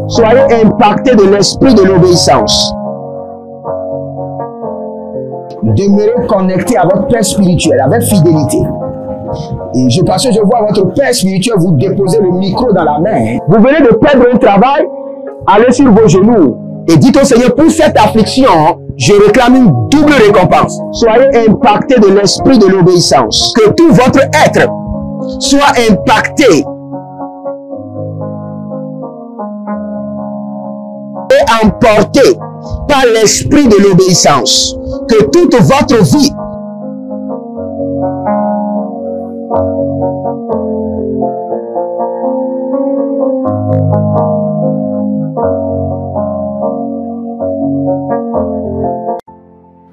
Soyez impactés de l'esprit de l'obéissance. Demeurez connectés à votre Père spirituel avec fidélité. Et parce que je vois votre Père spirituel vous déposer le micro dans la main. Vous venez de perdre un travail, allez sur vos genoux et dites au Seigneur, pour cette affliction, je réclame une double récompense. Soyez impactés de l'esprit de l'obéissance. Que tout votre être soit impacté et emporté par l'esprit de l'obéissance. Que toute votre vie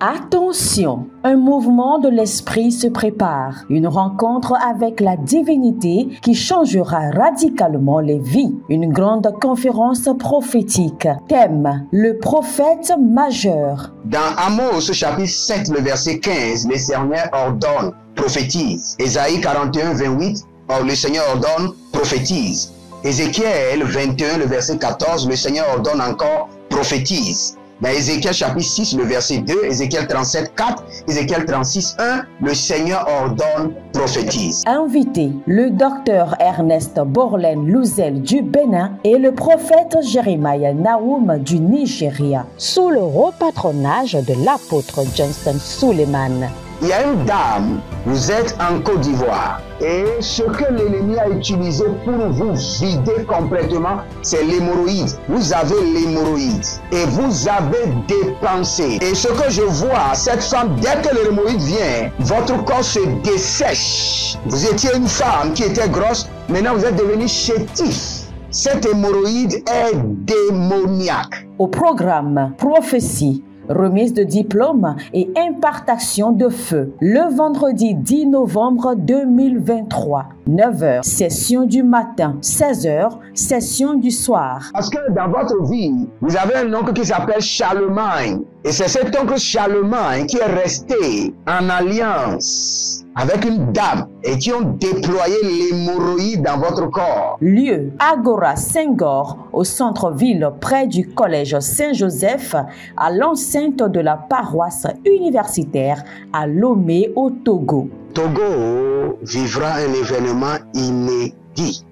Attention, un mouvement de l'esprit se prépare, une rencontre avec la divinité qui changera radicalement les vies, une grande conférence prophétique. Thème, le prophète majeur. Dans Amos chapitre 7, le verset 15, le Seigneur ordonne, prophétise. Ésaïe 41, 28, le Seigneur ordonne, prophétise. Ézéchiel 21, le verset 14, le Seigneur ordonne encore, prophétise. Dans Ézéchiel chapitre 6, le verset 2, Ézéchiel 37, 4, Ézéchiel 36, 1, le Seigneur ordonne, prophétise. Invité, le docteur Ernest Borlen Louzel du Bénin et le prophète Jeremiah Nahum du Nigeria, sous le haut patronage de l'apôtre Johnson Suleiman. Il y a une dame, vous êtes en Côte d'Ivoire et ce que l'ennemi a utilisé pour vous vider complètement, c'est l'hémorroïde. Vous avez l'hémorroïde et vous avez dépensé. Et ce que je vois, cette femme, dès que l'hémorroïde vient, votre corps se dessèche. Vous étiez une femme qui était grosse, maintenant vous êtes devenu chétif. Cette hémorroïde est démoniaque. Au programme Prophétie, remise de diplôme et impartation de feu. Le vendredi 10 novembre 2023, 9h, session du matin, 16h, session du soir. Parce que dans votre vie, vous avez un oncle qui s'appelle Charlemagne. Et c'est cet oncle Charlemagne qui est resté en alliance avec une dame et qui ont déployé l'hémorroïde dans votre corps. Lieu, Agora Senghor, au centre-ville près du collège Saint-Joseph, à l'enceinte de la paroisse universitaire à Lomé au Togo. Togo vivra un événement inédit.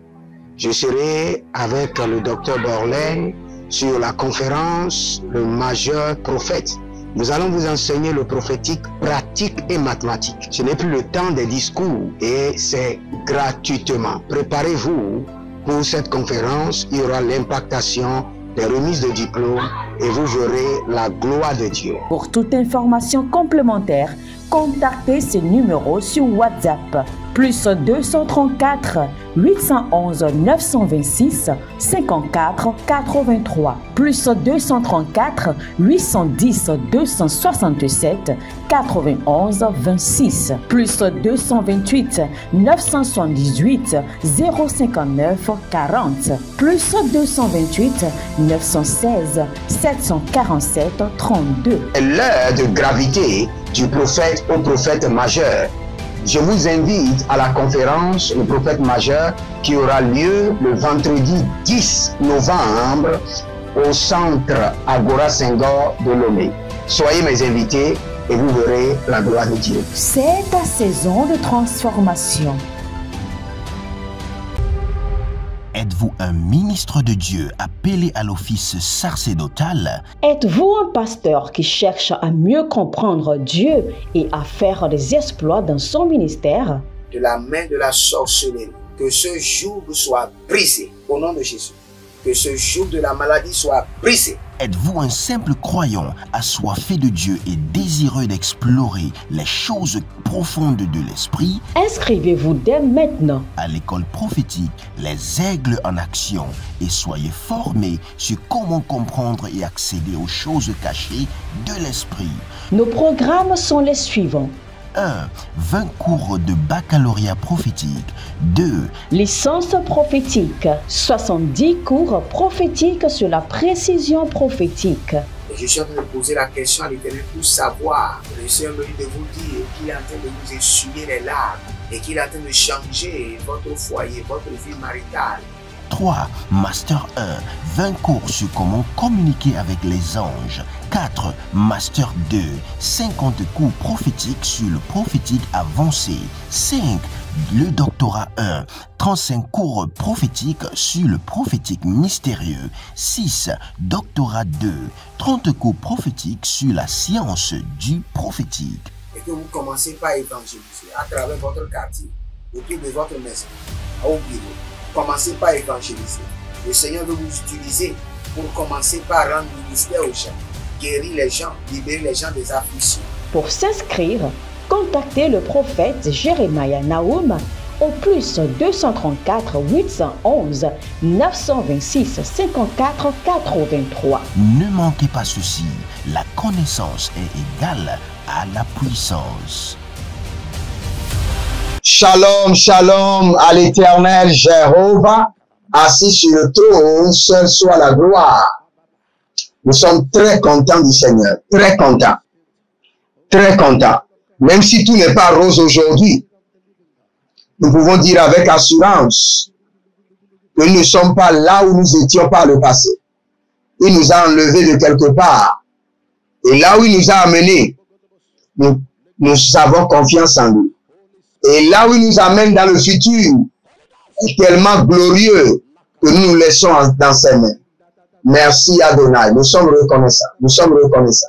Je serai avec le docteur Borlen sur la conférence Le Majeur Prophète. Nous allons vous enseigner le prophétique pratique et mathématique. Ce n'est plus le temps des discours et c'est gratuitement. Préparez-vous pour cette conférence. Il y aura l'impactation des remises de diplômes et vous verrez la gloire de Dieu. Pour toute information complémentaire, contactez ce numéro sur WhatsApp. Plus 234 811 926 54 83. Plus 234 810 267 91 26. Plus 228 978 059 40. Plus 228 916 747 32. L'heure de gravité du prophète au prophète majeur. Je vous invite à la conférence Le Prophète Majeur qui aura lieu le vendredi 10 novembre au centre Agora Senghor de Lomé. Soyez mes invités et vous verrez la gloire de Dieu. C'est ta saison de transformation. Êtes-vous un ministre de Dieu appelé à l'office sacerdotal? Êtes-vous un pasteur qui cherche à mieux comprendre Dieu et à faire des exploits dans son ministère? De la main de la sorcellerie, que ce joug soit brisé au nom de Jésus. Que ce joug de la maladie soit brisé. Êtes-vous un simple croyant assoiffé de Dieu et désireux d'explorer les choses profondes de l'esprit? Inscrivez-vous dès maintenant à l'école prophétique Les Aigles en Action et soyez formés sur comment comprendre et accéder aux choses cachées de l'esprit. Nos programmes sont les suivants. 1. 20 cours de baccalauréat prophétique. 2. Licence prophétique. 70 cours prophétiques sur la précision prophétique. Et je suis en train de poser la question à l'Éternel pour savoir. Le Seigneur me dit de vous dire qu'il est en train de vous essuyer les larmes et qu'il est en train de changer votre foyer, votre vie maritale. 3. Master 1, 20 cours sur comment communiquer avec les anges. 4. Master 2, 50 cours prophétiques sur le prophétique avancé. 5. Le doctorat 1, 35 cours prophétiques sur le prophétique mystérieux. 6. Doctorat 2, 30 cours prophétiques sur la science du prophétique. Et que vous commencez par évangéliser à travers votre quartier, autour de votre maison, au bureau. Commencez par évangéliser. Le Seigneur veut vous utiliser pour commencer par rendre ministère aux gens, guérir les gens, libérer les gens des afflictions. Pour s'inscrire, contactez le prophète Jeremiah Nahum au plus 234 811 926 54 83. Ne manquez pas ceci, la connaissance est égale à la puissance. Shalom, shalom à l'Éternel Jéhovah, assis sur le trône, seul soit la gloire. Nous sommes très contents du Seigneur, très contents, très contents. Même si tout n'est pas rose aujourd'hui, nous pouvons dire avec assurance que nous ne sommes pas là où nous étions par le passé. Il nous a enlevés de quelque part. Et là où il nous a amenés, nous avons confiance en lui. Et là où il nous amène dans le futur est tellement glorieux que nous nous laissons dans ses mains. Merci Adonai. Nous sommes reconnaissants. Nous sommes reconnaissants.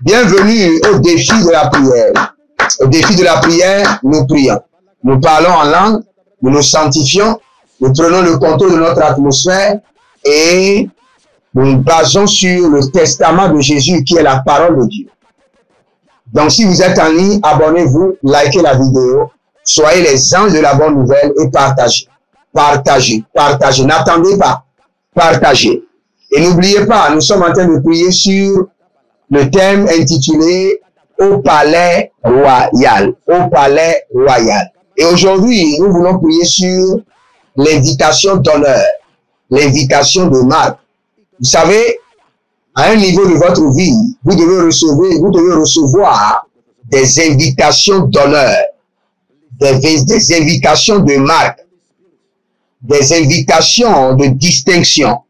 Bienvenue au défi de la prière. Au défi de la prière, nous prions. Nous parlons en langue, nous nous sanctifions, nous prenons le contrôle de notre atmosphère et nous nous basons sur le testament de Jésus qui est la parole de Dieu. Donc, si vous êtes en ligne, abonnez-vous, likez la vidéo, soyez les anges de la bonne nouvelle et partagez. Partagez, partagez. N'attendez pas, partagez. Et n'oubliez pas, nous sommes en train de prier sur le thème intitulé « Au palais royal ». Au palais royal. Et aujourd'hui, nous voulons prier sur l'invitation d'honneur, l'invitation de Marc. Vous savez, à un niveau de votre vie, vous devez recevoir des invitations d'honneur, des invitations de marque, des invitations de distinction.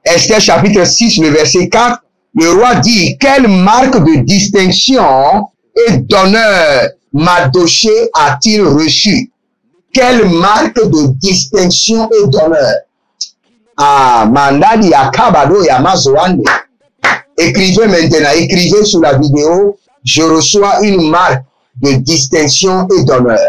Esther chapitre 6, le verset 4, le roi dit, quelle marque de distinction et d'honneur Mardochée a-t-il reçu? Quelle marque de distinction et d'honneur? Ah, Mandali Akabado Yamazoande. Écrivez maintenant, écrivez sous la vidéo, je reçois une marque de distinction et d'honneur.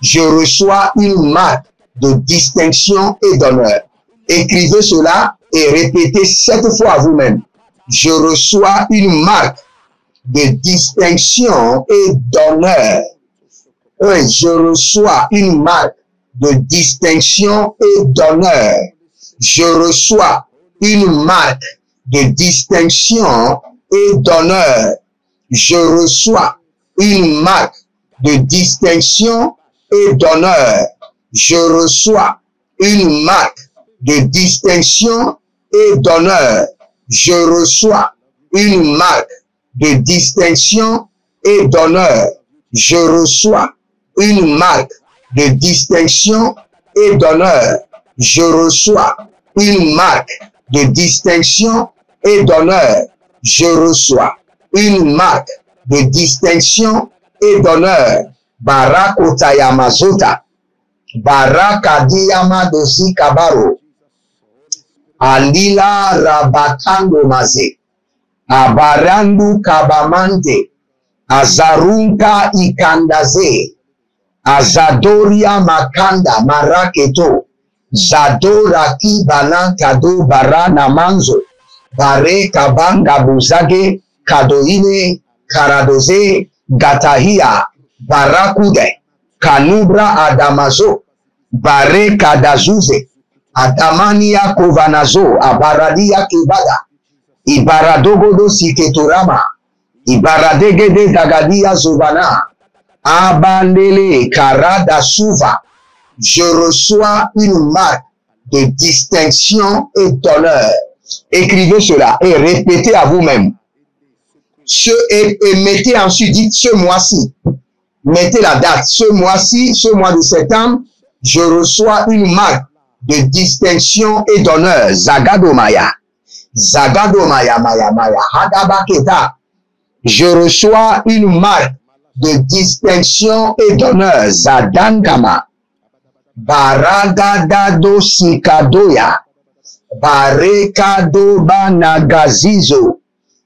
Je reçois une marque de distinction et d'honneur. Écrivez cela et répétez 7 fois à vous-même. Je reçois une marque de distinction et d'honneur. Oui, je reçois une marque de distinction et d'honneur. Je reçois une marque de distinction et d'honneur. Je reçois une marque de distinction et d'honneur. Je reçois une marque de distinction et d'honneur. Je reçois une marque de distinction et d'honneur. Je reçois une marque de distinction et d'honneur. Je reçois une marque de distinction et d'honneur. Je reçois une marque de distinction et d'honneur. Barakotayamazota. Barakadiyama dosi kabaro. Alila rabakando maze. Abarandu kabamante. Azarunka ikandaze. Azadoria makanda maraketo. Zadoraki balan kado barana manzo. Bare kabanga buzage. Kadoine karadoze. Gatahia. Barakude. Kanubra adamazo. Bare kadazuze. Adamania kovanazo. Abaradia kibada. Ibaradogodo siketurama. Ibaradegede dagadia zovana. Abandele karada suva. Je reçois une marque de distinction et d'honneur. Écrivez cela et répétez à vous-même. Et mettez ensuite, dites ce mois-ci. Mettez la date. Ce mois-ci, ce mois de septembre, Je reçois une marque de distinction et d'honneur. Zagadomaya. Zagadomaya, maya, maya. Hadabaketa. Je reçois une marque de distinction et d'honneur. Zadankama. Baragadado sikadoya. Barekado banagazizo.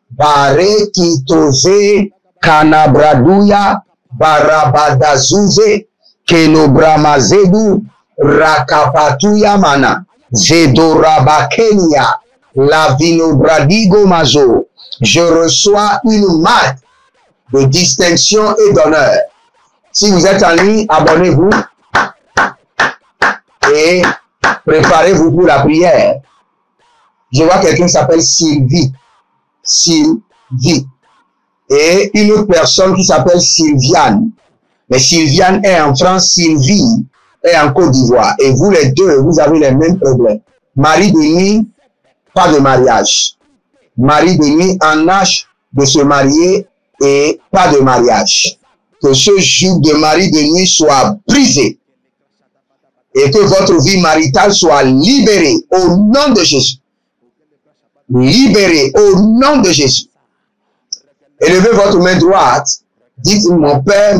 Barekitoze kanabraduya. Barabadazuze. Kenobramazedu. Rakapatuya mana. Zedorabakenia. Lavinobradigo mazo. Je reçois une marque de distinction et d'honneur. Si vous êtes en ligne, abonnez-vous et préparez-vous pour la prière. Je vois quelqu'un qui s'appelle Sylvie. Sylvie. Et une autre personne qui s'appelle Sylviane. Mais Sylviane est en France, Sylvie est en Côte d'Ivoire. Et vous les deux, vous avez les mêmes problèmes. Mari de nuit, pas de mariage. Mari de nuit en âge de se marier et pas de mariage. Que ce joug de mari de nuit soit brisé et que votre vie maritale soit libérée au nom de Jésus. Libérée au nom de Jésus. Élevez votre main droite. Dites mon Père,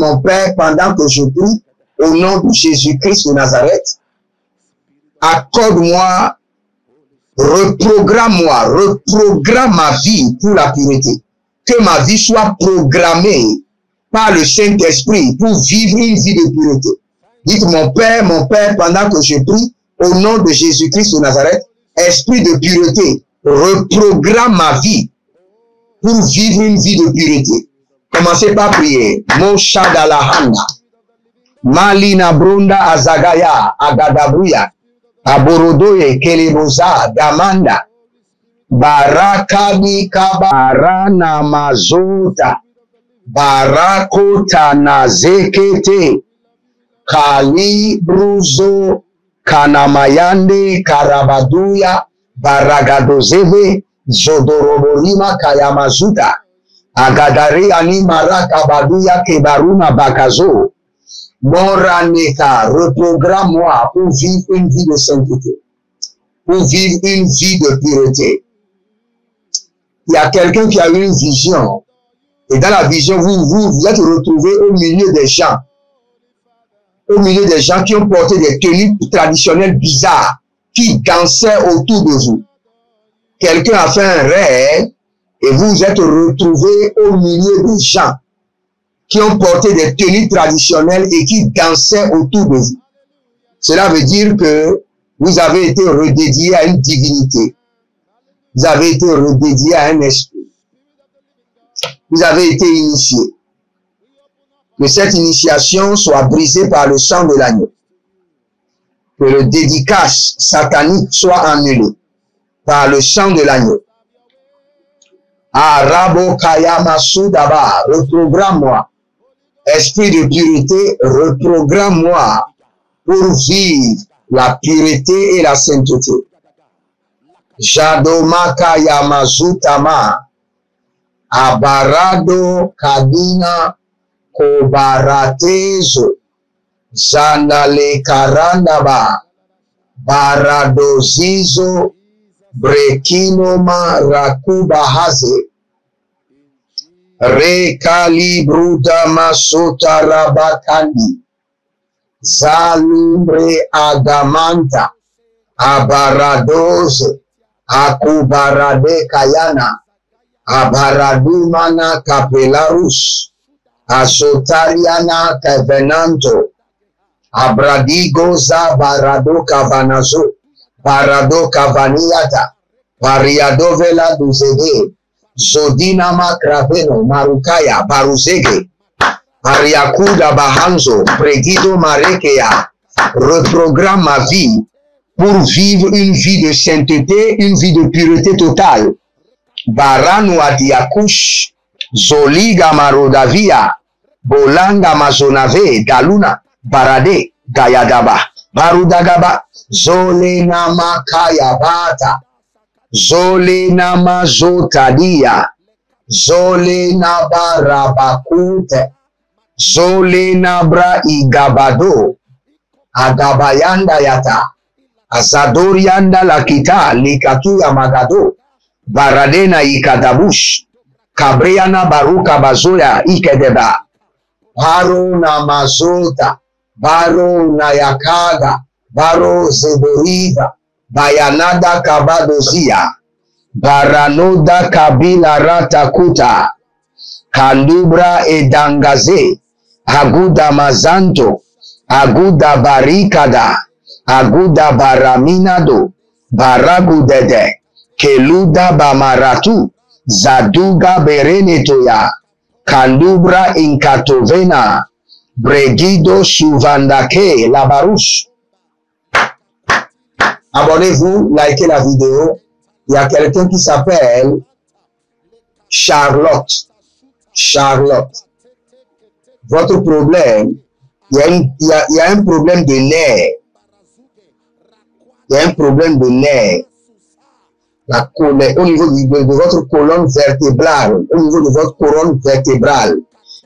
pendant que je prie au nom de Jésus-Christ de Nazareth, accorde-moi, reprogramme ma vie pour la pureté. Que ma vie soit programmée par le Saint-Esprit pour vivre une vie de pureté. Dites mon Père, pendant que je prie au nom de Jésus-Christ de Nazareth, esprit de pureté, reprogramme ma vie pour vivre une vie de pureté. Commencez par prier. Moshadalahanda. Malina Brunda Azagaya Agadabuya. Aborodoye Keleboza Damanda. Barakadi Kabarana Mazota. Barakota Nazekete. Kali Bruzo Kanamayande Karabaduya. Baragadozeve Zodoroborima Kayamazuta. Agadari Animara Kabaduya Kebaruna Bakazo. Moraneka, reprogramme-moi pour vivre une vie de sainteté, pour vivre une vie de pureté. Il y a quelqu'un qui a eu une vision, et dans la vision, vous êtes retrouvé au milieu des gens qui ont porté des tenues traditionnelles bizarres, qui dansaient autour de vous. Quelqu'un a fait un rêve, et vous êtes retrouvé au milieu des gens qui ont porté des tenues traditionnelles et qui dansaient autour de vous. Cela veut dire que vous avez été redédié à une divinité. Vous avez été redédié à un esprit. Vous avez été initié. Que cette initiation soit brisée par le sang de l'agneau. Que le dédicace satanique soit annulé par le sang de l'agneau. Arabo Kayama Soudaba, reprogramme-moi. Esprit de pureté, reprogramme-moi pour vivre la pureté et la sainteté. Jadomaka Yamazutama, Abarado Kadina Kobaratezo, Zandale Karandaba, Baradozizo, Brekinoma Rakubahaze, Recalibruda Masota Rabakandi, Zalumbre Adamanta, Abaradoze, Akubarade Kayana, Abaradumana Capelarus, Asotariana Cavenanto, Abradigoza Barado Cavanazo, Barado Cavaniata, Pariadovela Duzege, Zodinama Kraveno, Marukaya, Baruzege, Ariakuda Bahanzo, Pregido Marekea, reprogramme ma vie pour vivre une vie de sainteté, une vie de pureté totale. Baranu Adiakush, Zoliga Marodavia, Bolanga Mazonave, Galuna, Barade, Gayadaba, Barudagaba, Zolena Makaya Bata, Zolena Mazotadia, Zolena Barabakute, Zolena Bra Igabado, Agabayanda yata. Azadorianda lakita likatu ya magado. Baradena ikadabush. Kabriana baruka bazoya ikedeba. Baro na mazota. Baro na yakaga. Baro zeboriva. Bayanada kabadozia. Baranoda kabila ratakuta. Kandubra edangaze. Aguda mazanto. Aguda barikada. Aguda baraminado. Baragudede. Keluda bamaratu. Zaduga berenetoya. Kandubra inkatovena. Bregido suvandake labarouche. Abonnez-vous, likez la vidéo. Il y a quelqu'un qui s'appelle Charlotte. Charlotte. Votre problème, il y a un problème de nerf. Il y a un problème de nerf. La colonne, au niveau de votre colonne vertébrale, au niveau de votre couronne vertébrale,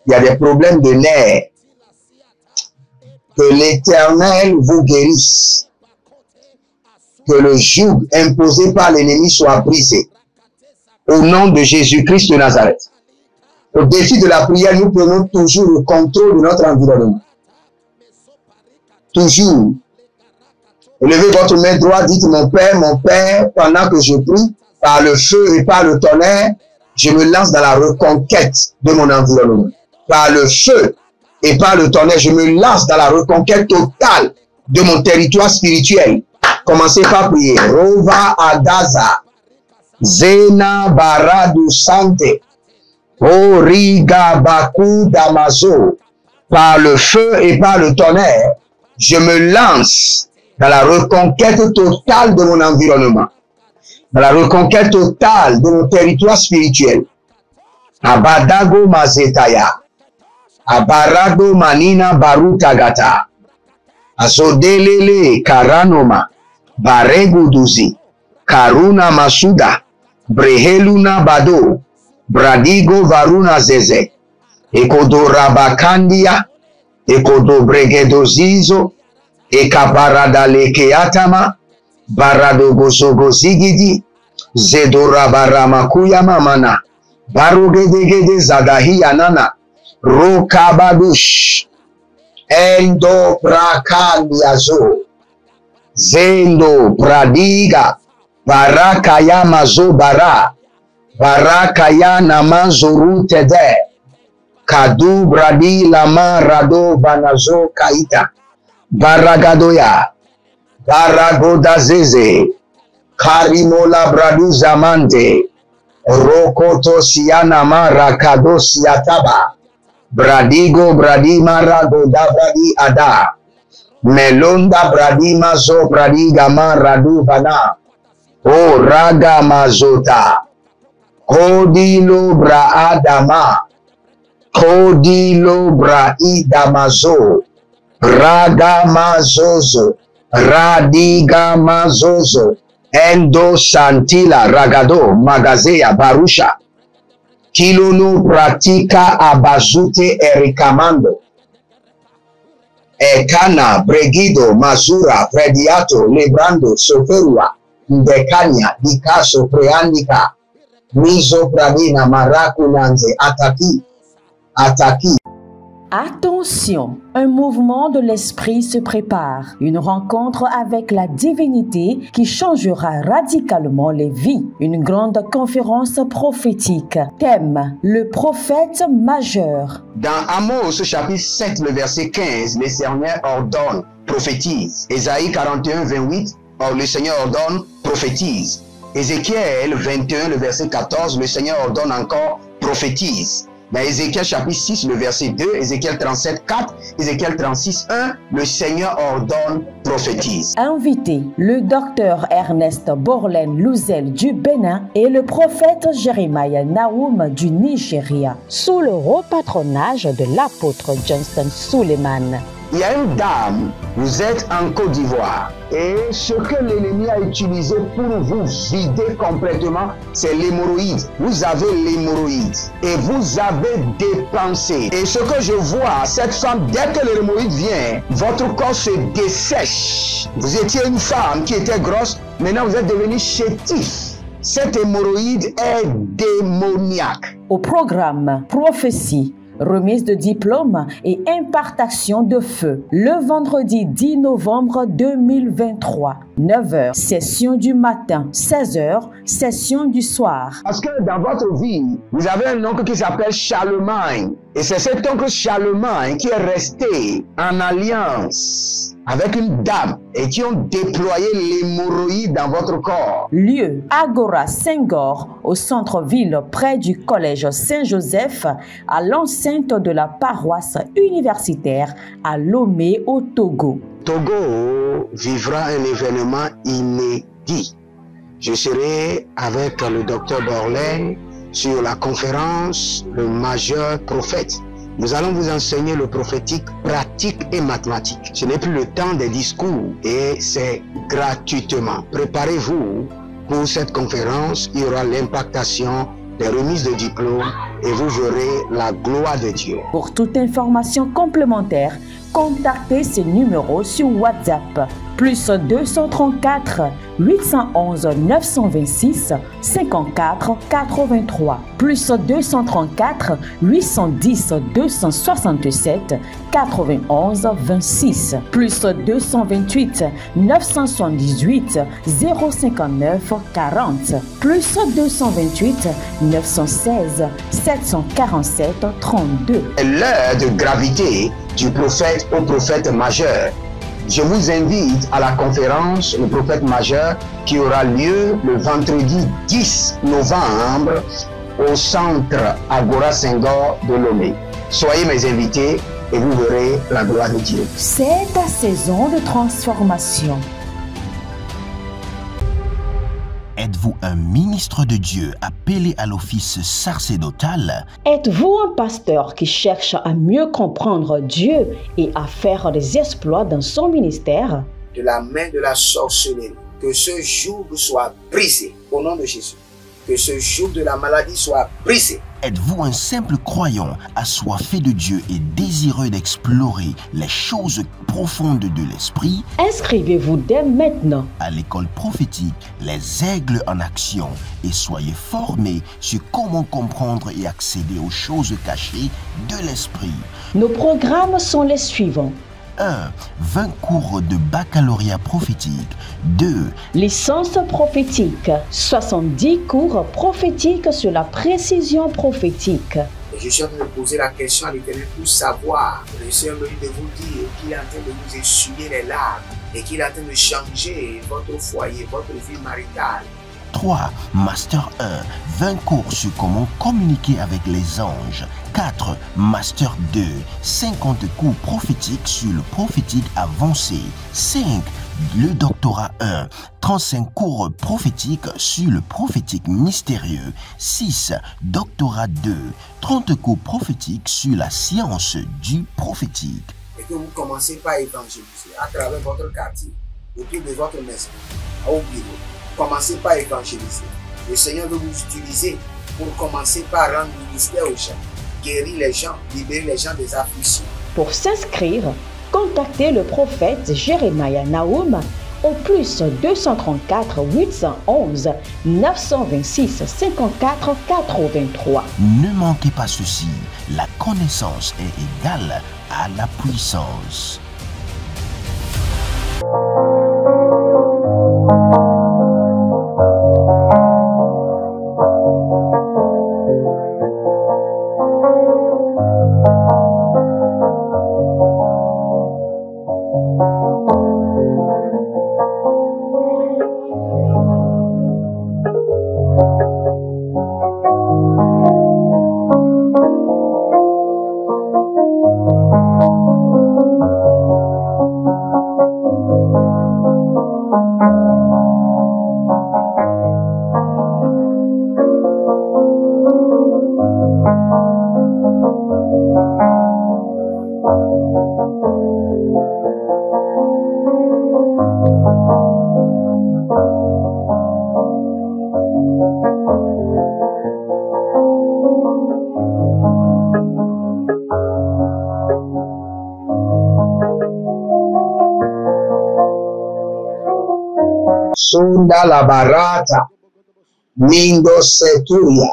il y a des problèmes de nerfs. Que l'Éternel vous guérisse. Que le joug imposé par l'ennemi soit brisé. Au nom de Jésus-Christ de Nazareth. Au défi de la prière, nous prenons toujours le contrôle de notre environnement. Toujours. Levez votre main droite, dites mon Père, pendant que je prie, par le feu et par le tonnerre, je me lance dans la reconquête de mon environnement. Par le feu et par le tonnerre, je me lance dans la reconquête totale de mon territoire spirituel. Commencez par prier. Rova Agaza, Zena Baradu Sante, Origa Baku Damazo. Par le feu et par le tonnerre, je me lance dans la reconquête totale de mon environnement, dans la reconquête totale de mon territoire spirituel. Abadago Mazetaya, Abarado Manina Barutagata, Azodelele Karanoma, Bareguduzi, Karuna Masuda, Breheluna Bado, Bradigo Varuna Zeze, Ekodo Rabakandia, Ekodo Bregedozizo, Ekabarada lekeatama, barado gozogo zigidi, zedora baramakuya mamana, barugedegede zadahi anana, rokabadush, endo prakandiazo, zendo pradiga, barakaya mazo bara, barakaya namazoru tede, kadu bradi lama rado banazo kaita, Baragadoya, Baragoda Zeze, Karimola Bradu Zamante, Rokoto Siana Mara Kados Yataba, Bradigo Bradima Ragoda Bradi Ada, Melonda Bradima Zo Bradiga Maradu Bana, O Raga Mazota, Kodilo Bra Adama, Kodilo Bra Idamazo, Raga mazozo, radiga mazozo, endo santila ragado, magazea barusha, kilono pratika abazute erikamando, ekana bregido mazura prediato lebrando soferua, ndekanya dikaso preandika, mizo pradina maraku nanze ataki. Attention, un mouvement de l'esprit se prépare, une rencontre avec la divinité qui changera radicalement les vies, une grande conférence prophétique. Thème, le prophète majeur. Dans Amos chapitre 7, le verset 15, le Seigneur ordonne, prophétise. Ésaïe 41, 28, le Seigneur ordonne, prophétise. Ézéchiel 21, le verset 14, le Seigneur ordonne encore, prophétise. Dans Ézéchiel chapitre 6, le verset 2, Ézéchiel 37, 4, Ézéchiel 36, 1, le Seigneur ordonne, prophétise. Invité, le docteur Ernest Borlen Louzel du Bénin et le prophète Jeremiah Nahum du Nigeria, sous le haut patronage de l'apôtre Johnson Suleiman. il y a une dame, vous êtes en Côte d'Ivoire et ce que l'ennemi a utilisé pour vous vider complètement, c'est l'hémorroïde. Vous avez l'hémorroïde et vous avez dépensé. Et ce que je vois, cette femme, dès que l'hémorroïde vient, votre corps se dessèche. Vous étiez une femme qui était grosse, maintenant vous êtes devenu chétif. Cette hémorroïde est démoniaque. Au programme Prophétie, remise de diplôme et impartation de feu. Le vendredi 10 novembre 2023, 9h, session du matin, 16h, session du soir. Parce que dans votre vie, vous avez un oncle qui s'appelle Charlemagne. Et c'est cet oncle Charlemagne qui est resté en alliance avec une dame et qui ont déployé l'hémorroïde dans votre corps. Lieu, Agora Senghor, au centre-ville près du collège Saint-Joseph, à l'enceinte de la paroisse universitaire à Lomé au Togo. Togo vivra un événement inédit. Je serai avec le docteur Borlen sur la conférence Le Majeur Prophète. Nous allons vous enseigner le prophétique pratique et mathématique. Ce n'est plus le temps des discours et c'est gratuitement. Préparez-vous pour cette conférence. Il y aura l'impactation des remises de diplômes et vous verrez la gloire de Dieu. Pour toute information complémentaire, contactez ces numéros sur WhatsApp. Plus 234 811 926 54 83. Plus 234 810 267 91 26. Plus 228 978 059 40. Plus 228 916 747 32. L'heure de gravité du prophète au prophète majeur. Je vous invite à la conférence Le Prophète Majeur qui aura lieu le vendredi 10 novembre au centre Agora Senghor de Lomé. Soyez mes invités et vous verrez la gloire de Dieu. C'est ta saison de transformation. Êtes-vous un ministre de Dieu appelé à l'office sacerdotal? Êtes-vous un pasteur qui cherche à mieux comprendre Dieu et à faire des exploits dans son ministère? De la main de la sorcellerie, que ce joug soit brisé au nom de Jésus. Que ce joug de la maladie soit brisé. Êtes-vous un simple croyant assoiffé de Dieu et désireux d'explorer les choses profondes de l'esprit? Inscrivez-vous dès maintenant À l'école prophétique Les Aigles en Action et soyez formés sur comment comprendre et accéder aux choses cachées de l'esprit. Nos programmes sont les suivants. 1. 20 cours de baccalauréat prophétique. 2. Licence prophétique. 70 cours prophétiques sur la précision prophétique. Je suis en train de poser la question à l'Éternel pour savoir. Le Seigneur me dit de vous dire qu'il est en train de vous essuyer les larmes et qu'il est en train de changer votre foyer, votre vie maritale. 3. Master 1. 20 cours sur comment communiquer avec les anges. 4. Master 2. 50 cours prophétiques sur le prophétique avancé. 5. Le doctorat 1. 35 cours prophétiques sur le prophétique mystérieux. 6. Doctorat 2. 30 cours prophétiques sur la science du prophétique. Et que vous commencez par évangéliser à travers votre quartier, autour de votre maison, au bureau. Commencez par évangéliser. Le Seigneur veut vous utiliser pour commencer par rendre ministère aux gens, guérir les gens, libérer les gens des afflictions. Pour s'inscrire, contactez le prophète Jérémia Naoum au plus 234 811 926 54 83. Ne manquez pas ceci, la connaissance est égale à la puissance. Sunda la barata, Mingo seturia,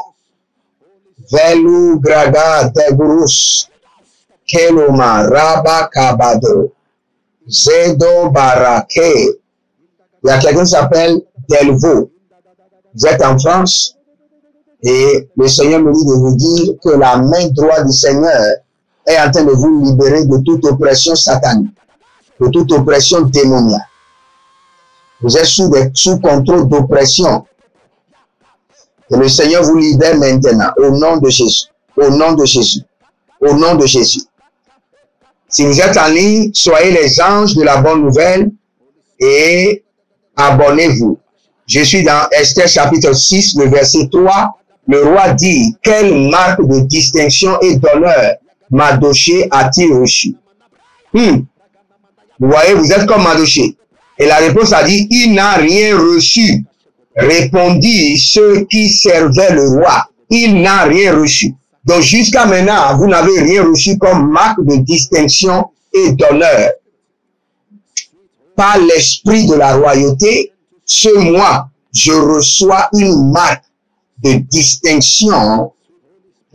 Velu graga degrus, Keloma raba kabado, Zedo barake. Il y a quelqu'un qui s'appelle Delvaux. Vous êtes en France et le Seigneur me dit de vous dire que la main droite du Seigneur est en train de vous libérer de toute oppression satanique, de toute oppression démoniaque. Vous êtes sous contrôle d'oppression. Et le Seigneur vous libère maintenant, au nom de Jésus. Au nom de Jésus. Au nom de Jésus. Si vous êtes en ligne, soyez les anges de la bonne nouvelle et abonnez-vous. Je suis dans Esther chapitre 6, le verset 3. Le roi dit, quelle marque de distinction et d'honneur Mardochée a-t-il reçu? Vous voyez, vous êtes comme Mardochée. Et la réponse a dit, il n'a rien reçu. Répondit ceux qui servaient le roi. Il n'a rien reçu. Donc jusqu'à maintenant, vous n'avez rien reçu comme marque de distinction et d'honneur. Par l'esprit de la royauté, ce mois, je reçois une marque de distinction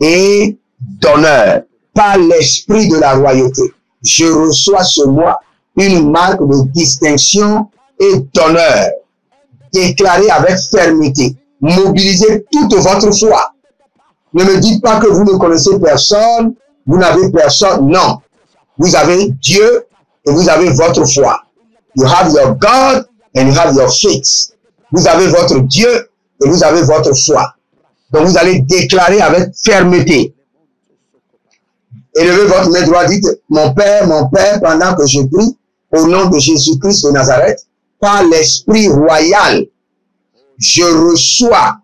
et d'honneur. Par l'esprit de la royauté, je reçois ce mois une marque de distinction et d'honneur. Déclarez avec fermeté. Mobilisez toute votre foi. Ne me dites pas que vous ne connaissez personne, vous n'avez personne. Non. Vous avez Dieu et vous avez votre foi. You have your God and you have your faith. Vous avez votre Dieu et vous avez votre foi. Donc vous allez déclarer avec fermeté. Élevez votre main droite, dites, mon Père, pendant que je prie, au nom de Jésus-Christ de Nazareth, par l'esprit royal, je reçois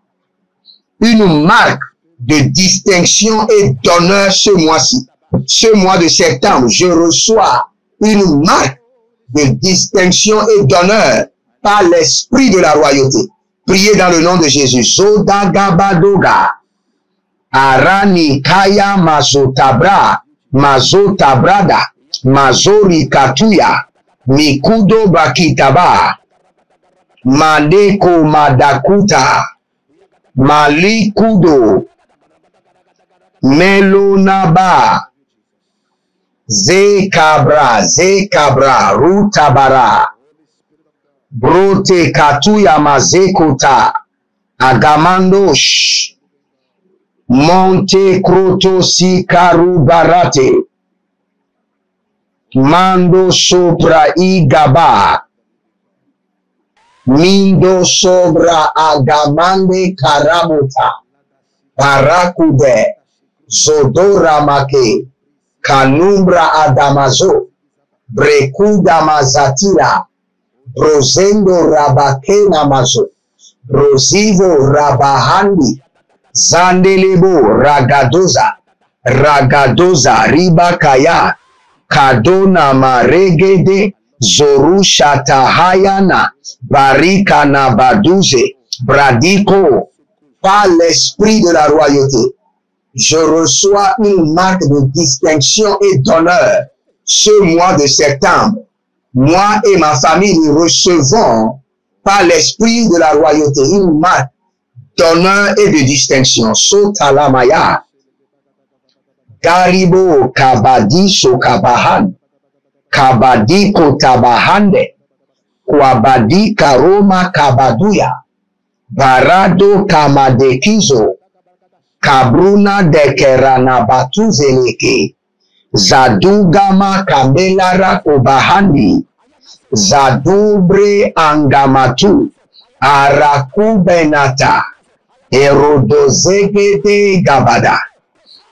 une marque de distinction et d'honneur ce mois-ci. Ce mois de septembre, je reçois une marque de distinction et d'honneur par l'esprit de la royauté. Priez dans le nom de Jésus. Zodagabadoga. Arani kaya mazotabra. Mazotabrada. Mazori katuya. Mikudo bakitaba. Madeko madakuta. Malikudo. Melonaba. Zekabra, rutabara. Brote katuya mazekota. Agamandosh. Monte kroto si karubarate. Mando sopra igaba. Mindo sobra agamande karamota. Parakude. Zodoramake. Kanumbra adamazo. Brekuda mazatira. Brozendo rabakena mazo. Brozivo rabahandi. Zandelebo ragadoza. Ragadoza ribakaya. Kadona maregede. Zorushata hayana. Barikana baduze. Bradiko. Par l'esprit de la royauté. Je reçois une marque de distinction et d'honneur ce mois de septembre. Moi et ma famille, nous recevons par l'esprit de la royauté une marque d'honneur et de distinction. Sotalamaya. Garibo kabadi sokabahan. Kabadi kotabahande. Kwabadi karoma kabaduya. Barado kamadekizo. Kabruna dekerana batuzeleke. Zadugama kabelara kobahandi. Zadubre angamatu. Arakubenata. Erodozegede gabada.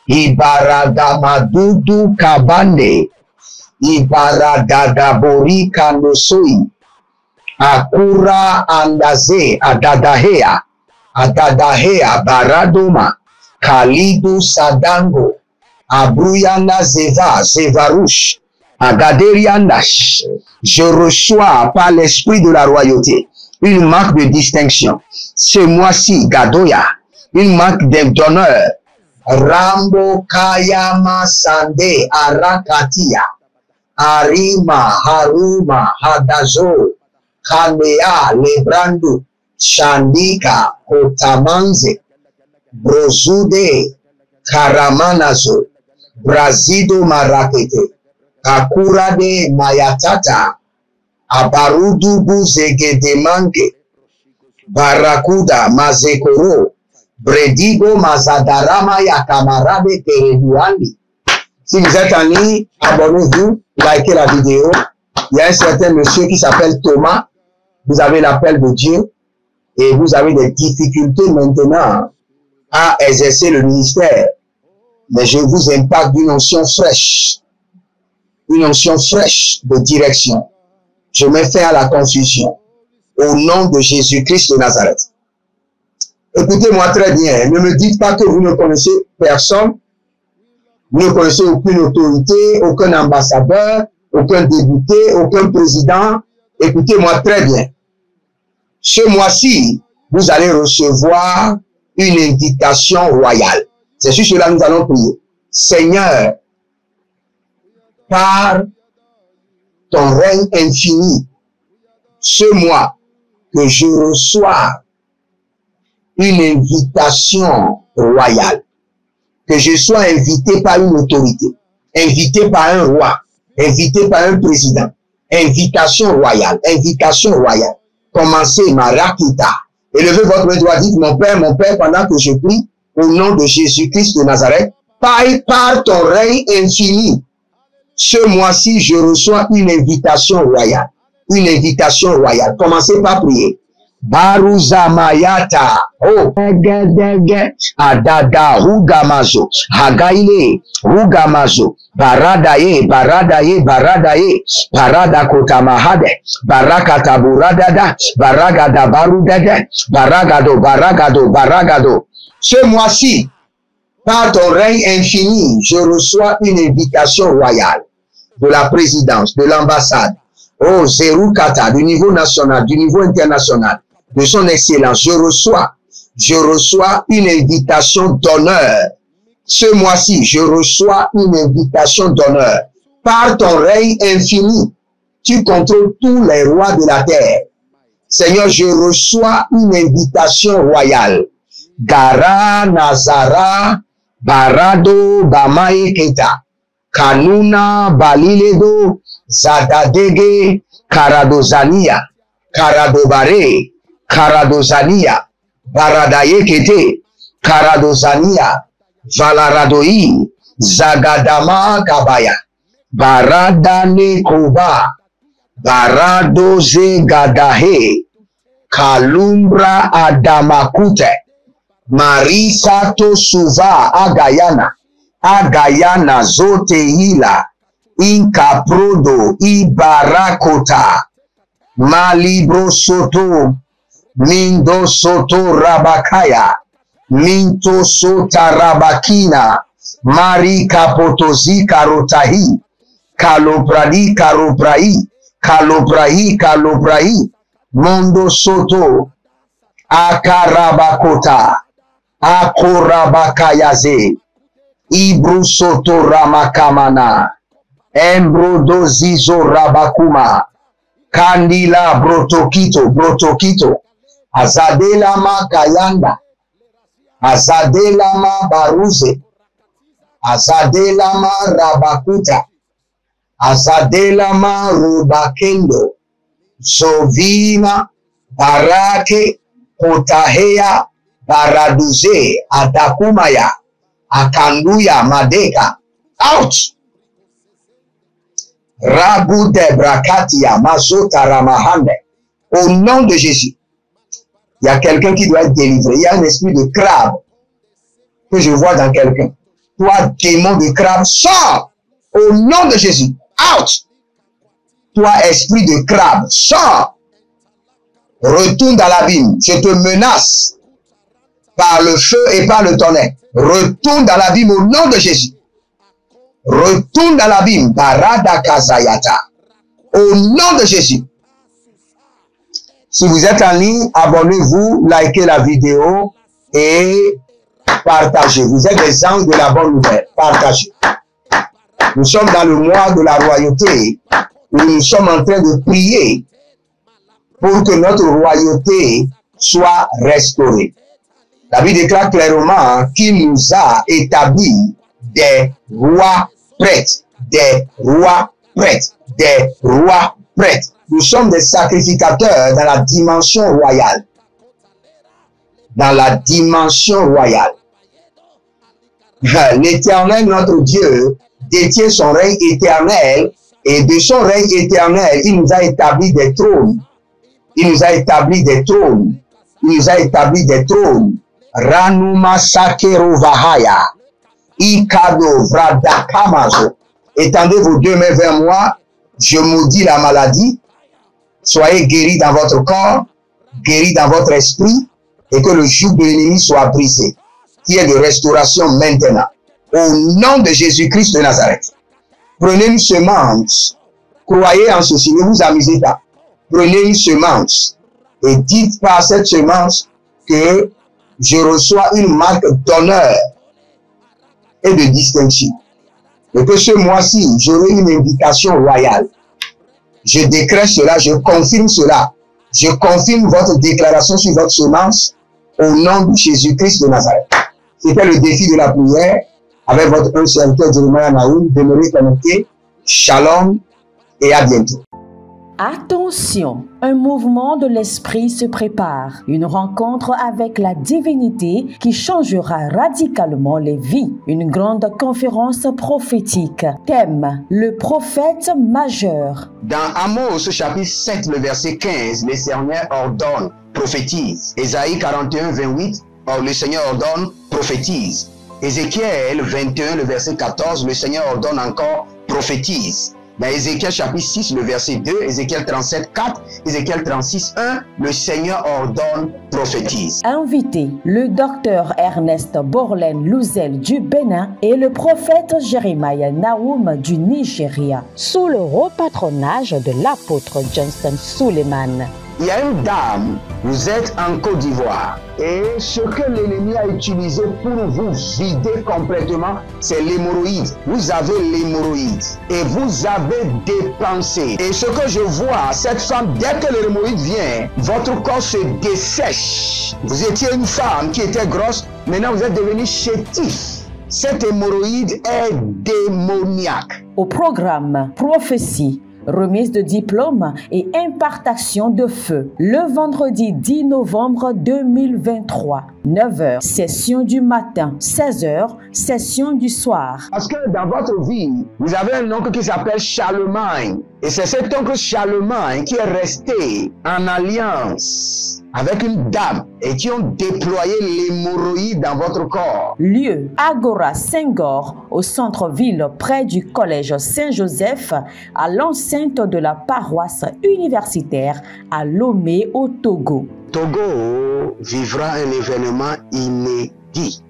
Ibaradamadudu kabande. Ibaradagabori kanosoi. Akura andaze adadahea. Adadahea baradoma. Kalidu sadango. Abruyana zeva zevarush. Agaderiandash. Je reçois par l'esprit de la royauté une marque de distinction. Ce mois-ci, Gadoya, une marque d'honneur. Rambo Kayama Sande Arakatia. Arima, Haruma, Hadazo, Kanea, Lebrandu, Chandika, Otamanze, Brozude, Karamanazo, Brazido Marakete, Akurade Mayatata, Abarudu Buzegedemange, Barakuda Mazekoro, Bredigo Mazadarama Yakamarade Kereduandi. Si vous êtes en ligne, abonnez-vous, likez la vidéo. Il y a un certain monsieur qui s'appelle Thomas. Vous avez l'appel de Dieu et vous avez des difficultés maintenant à exercer le ministère. Mais je vous impacte d'une onction fraîche. Une onction fraîche de direction. Je mets fin à la confusion. Au nom de Jésus-Christ de Nazareth. Écoutez-moi très bien. Ne me dites pas que vous ne connaissez personne. Vous ne connaissez aucune autorité, aucun ambassadeur, aucun député, aucun président. Écoutez-moi très bien. Ce mois-ci, vous allez recevoir une invitation royale. C'est sur cela que nous allons prier. Seigneur, par ton règne infini, ce mois que je reçois une invitation royale, que je sois invité par une autorité, invité par un roi, invité par un président, invitation royale, commencez Marakita, élevez votre main droite, dites mon Père, pendant que je prie, au nom de Jésus-Christ de Nazareth, par ton règne infini, ce mois-ci, je reçois une invitation royale, commencez par prier. Baruzamayata, oh, adada, hugamazo, hagaile, hugamazo, baradaye, baradakotamahade, barakata buradada, baragada barudede, baragado. Ce mois-ci, par ton règne infini, je reçois une invitation royale de la présidence, de l'ambassade, oh, Zerukata, du niveau national, du niveau international, de son excellence, je reçois une invitation d'honneur. Ce mois-ci, je reçois une invitation d'honneur. Par ton règne infini, tu contrôles tous les rois de la terre. Seigneur, je reçois une invitation royale. Gara, Nazara, Barado, Bamaeketa, Kanuna, Baliledo, Zadadege, Karadozania, Karadobare, Karadozania, Baradayekete, Karadozania, Valaradoi, Zagadama Kabaya, Baradane Koba, Baradoze Gadahe, Kalumbra Adamakute, Marisato Suva Agayana Zotehila, Incaprodo, Ibarakota, Malibro Soto, Mindo Soto Rabakaya, Minto Sota Rabakina, Mari Kapotozi Karotahi, Kaloprahi, Mondo Soto, Akarabakota, Akorabakayaze, Ibru Soto Ramakamana, Embrodozizo Rabakuma, Kandila Brotokito, Azadelama Kayanda, Azadelama Baruze, Azadelama Rabakuta, Azadelama Rubakendo, Zovina, Barake, Kotahea, Baraduze, Atakumaya, Akanduya, Madeka, out! Rabu de Brakatia, Mazota Ramahande. Au nom de Jésus, il y a quelqu'un qui doit être délivré. Il y a un esprit de crabe que je vois dans quelqu'un. Toi, démon de crabe, sors! Au nom de Jésus, out! Toi, esprit de crabe, sors! Retourne dans l'abîme. Je te menace par le feu et par le tonnerre. Retourne dans l'abîme au nom de Jésus. retourne dans l'abîme. Barada Kazayata. Au nom de Jésus. Si vous êtes en ligne, abonnez-vous, likez la vidéo et partagez. Vous êtes des anges de la bonne nouvelle. Partagez. Nous sommes dans le mois de la royauté où nous sommes en train de prier pour que notre royauté soit restaurée. La Bible déclare clairement qu'il nous a établi des rois prêtres, des rois prêtres, des rois prêtres. Nous sommes des sacrificateurs dans la dimension royale. Dans la dimension royale. L'Éternel, notre Dieu, détient son règne éternel et de son règne éternel, il nous a établi des trônes. Il nous a établi des trônes. Il nous a établi des trônes. Ranuma Sakero Vahaya. Ikado Vradakamazo. Étendez vos deux mains vers moi. Je maudis la maladie. Soyez guéris dans votre corps, guéris dans votre esprit, et que le joug de l'ennemi soit brisé. Qu'il y ait de restauration maintenant. Au nom de Jésus-Christ de Nazareth. Prenez une semence. Croyez en ceci. Ne vous amusez pas. Prenez une semence. Et dites par cette semence que je reçois une marque d'honneur et de distinction. Et que ce mois-ci, j'aurai une invitation royale. Je décrète cela, je confirme cela. Je confirme votre déclaration sur votre semence au nom de Jésus-Christ de Nazareth. C'était le défi de la prière avec votre serviteur Jeremiah Naoum. Demeurez connectés. Shalom et à bientôt. Attention, un mouvement de l'esprit se prépare, une rencontre avec la divinité qui changera radicalement les vies, une grande conférence prophétique. Thème, le prophète majeur. Dans Amos chapitre 7, le verset 15, le Seigneur ordonne, prophétise. Ésaïe 41, 28, le Seigneur ordonne, prophétise. Ézéchiel 21, le verset 14, le Seigneur ordonne encore, prophétise. Dans Ézéchiel chapitre 6, le verset 2, Ézéchiel 37, 4, Ézéchiel 36, 1, le Seigneur ordonne, prophétise. Invité, le docteur Ernest Borlen Louzel du Bénin et le prophète Jeremiah Naoum du Nigeria, sous le haut patronage de l'apôtre Johnson Suleiman. Il y a une dame, vous êtes en Côte d'Ivoire et ce que l'ennemi a utilisé pour vous vider complètement, c'est l'hémorroïde. Vous avez l'hémorroïde et vous avez dépensé. Et ce que je vois, cette femme, dès que l'hémorroïde vient, votre corps se dessèche. Vous étiez une femme qui était grosse, maintenant vous êtes devenu chétif. Cette hémorroïde est démoniaque. Au programme Prophétie, remise de diplôme et impartation de feu. Le vendredi 10 novembre 2023, 9h, session du matin, 16h, session du soir. Parce que dans votre vie, vous avez un oncle qui s'appelle Charlemagne. Et c'est cet oncle Charlemagne qui est resté en alliance avec une dame et qui ont déployé l'hémorroïde dans votre corps. Lieu, Agora Senghor, au centre-ville près du collège Saint-Joseph, à l'enceinte de la paroisse universitaire à Lomé au Togo. Togo vivra un événement inédit.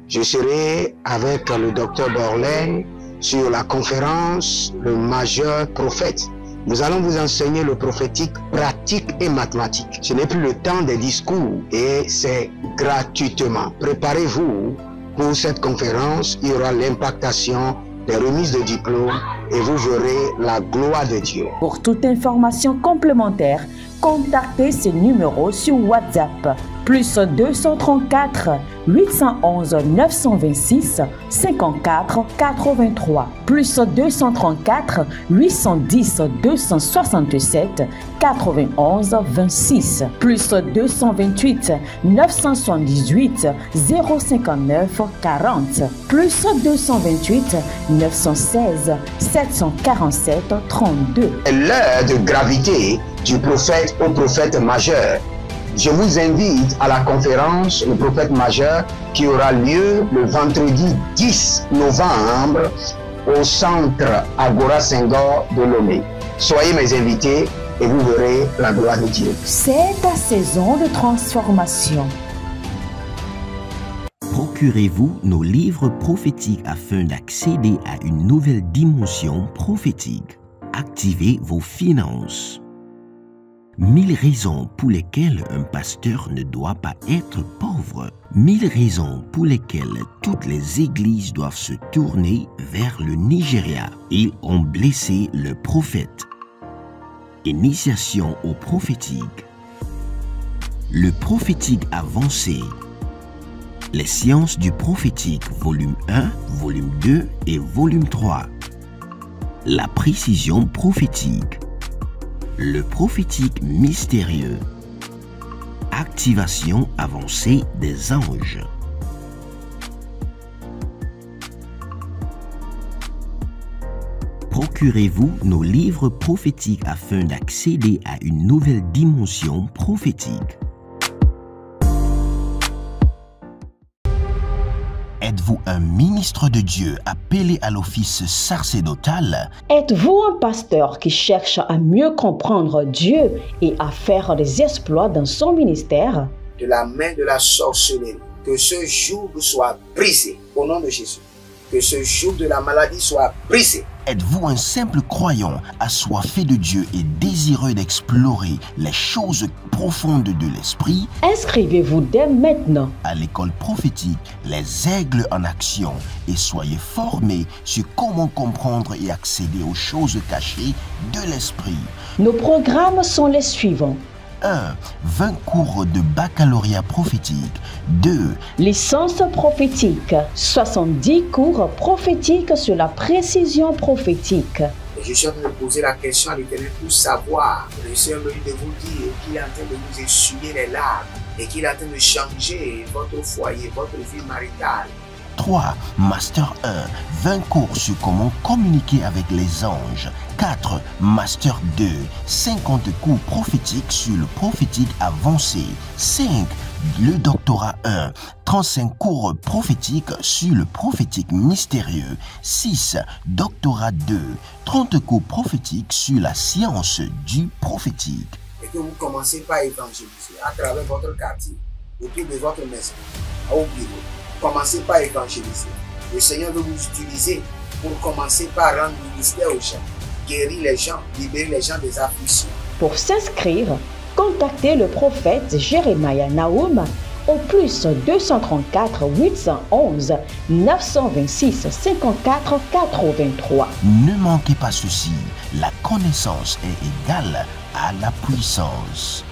Je serai avec le docteur Borlen sur la conférence Le Majeur Prophète. Nous allons vous enseigner le prophétique pratique et mathématique. Ce n'est plus le temps des discours et c'est gratuitement. Préparez-vous pour cette conférence. Il y aura l'impactation des remises de diplômes et vous verrez la gloire de Dieu. Pour toute information complémentaire, contactez ce numéro sur WhatsApp. Plus 234 811 926 54 83. Plus 234 810 267 91 26. Plus 228 978 059 40. Plus 228 916 747 32. L'heure de gravité du prophète au prophète majeur. Je vous invite à la conférence Le Prophète Majeur qui aura lieu le vendredi 10 novembre au centre Agora Senghor de Lomé. Soyez mes invités et vous verrez la gloire de Dieu. C'est ta saison de transformation. Procurez-vous nos livres prophétiques afin d'accéder à une nouvelle dimension prophétique. Activez vos finances. 1000 raisons pour lesquelles un pasteur ne doit pas être pauvre. 1000 raisons pour lesquelles toutes les églises doivent se tourner vers le Nigeria. Ils ont blessé le prophète. Initiation au prophétique. Le prophétique avancé. Les sciences du prophétique, volume 1, volume 2 et volume 3. La précision prophétique. Le prophétique mystérieux. Activation avancée des anges. Procurez-vous nos livres prophétiques afin d'accéder à une nouvelle dimension prophétique. Êtes-vous un ministre de Dieu appelé à l'office sacerdotal? Êtes-vous un pasteur qui cherche à mieux comprendre Dieu et à faire des exploits dans son ministère? De la main de la sorcellerie, que ce joug soit brisé au nom de Jésus. Que ce joug de la maladie soit brisé. Êtes-vous un simple croyant assoiffé de Dieu et désireux d'explorer les choses profondes de l'esprit? Inscrivez-vous dès maintenant À l'école prophétique, les aigles en action, et soyez formés sur comment comprendre et accéder aux choses cachées de l'esprit. Nos programmes sont les suivants. 1. 20 cours de baccalauréat prophétique. 2. Licence prophétique. 70 cours prophétiques sur la précision prophétique. Et je suis en train de poser la question à l'Éternel pour savoir. Le Seigneur me dit de vous dire qu'il est en train de vous essuyer les larmes et qu'il est en train de changer votre foyer, votre vie maritale. 3. Master 1. 20 cours sur comment communiquer avec les anges. 4. Master 2. 50 cours prophétiques sur le prophétique avancé. 5. Le doctorat 1. 35 cours prophétiques sur le prophétique mystérieux. 6. Doctorat 2. 30 cours prophétiques sur la science du prophétique. Et que vous commencez par évangéliser à travers votre quartier, autour de votre maison, au bureau. Commencez par évangéliser. Le Seigneur veut vous utiliser pour commencer par rendre ministère aux gens, guérir les gens, libérer les gens des afflictions. Pour s'inscrire, contactez le prophète Jérémia Naoum au plus 234 811 926 54 83. Ne manquez pas ceci, la connaissance est égale à la puissance.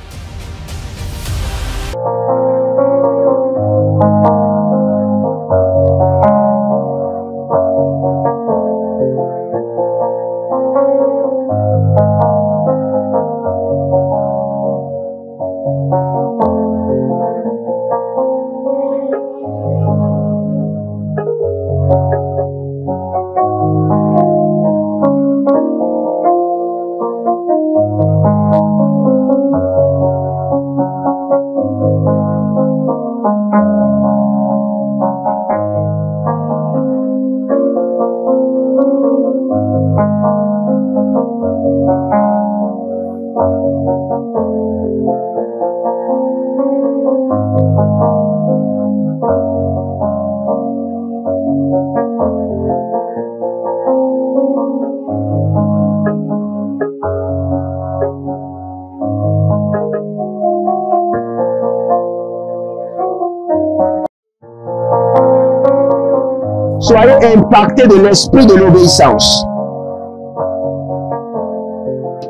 Soyez impactés de l'esprit de l'obéissance.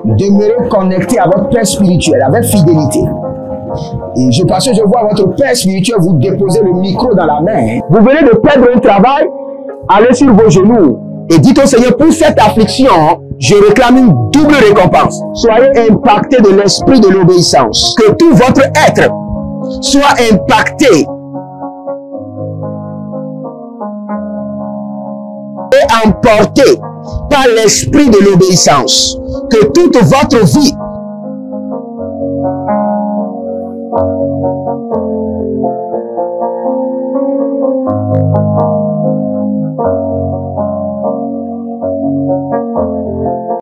Demeurez connectés à votre Père spirituel avec fidélité. Et parce que je vois votre Père spirituel vous déposer le micro dans la main. Vous venez de perdre un travail, allez sur vos genoux et dites au Seigneur, pour cette affliction, je réclame une double récompense. Soyez impactés de l'esprit de l'obéissance. Que tout votre être soit impacté et emporté par l'esprit de l'obéissance. Que toute votre vie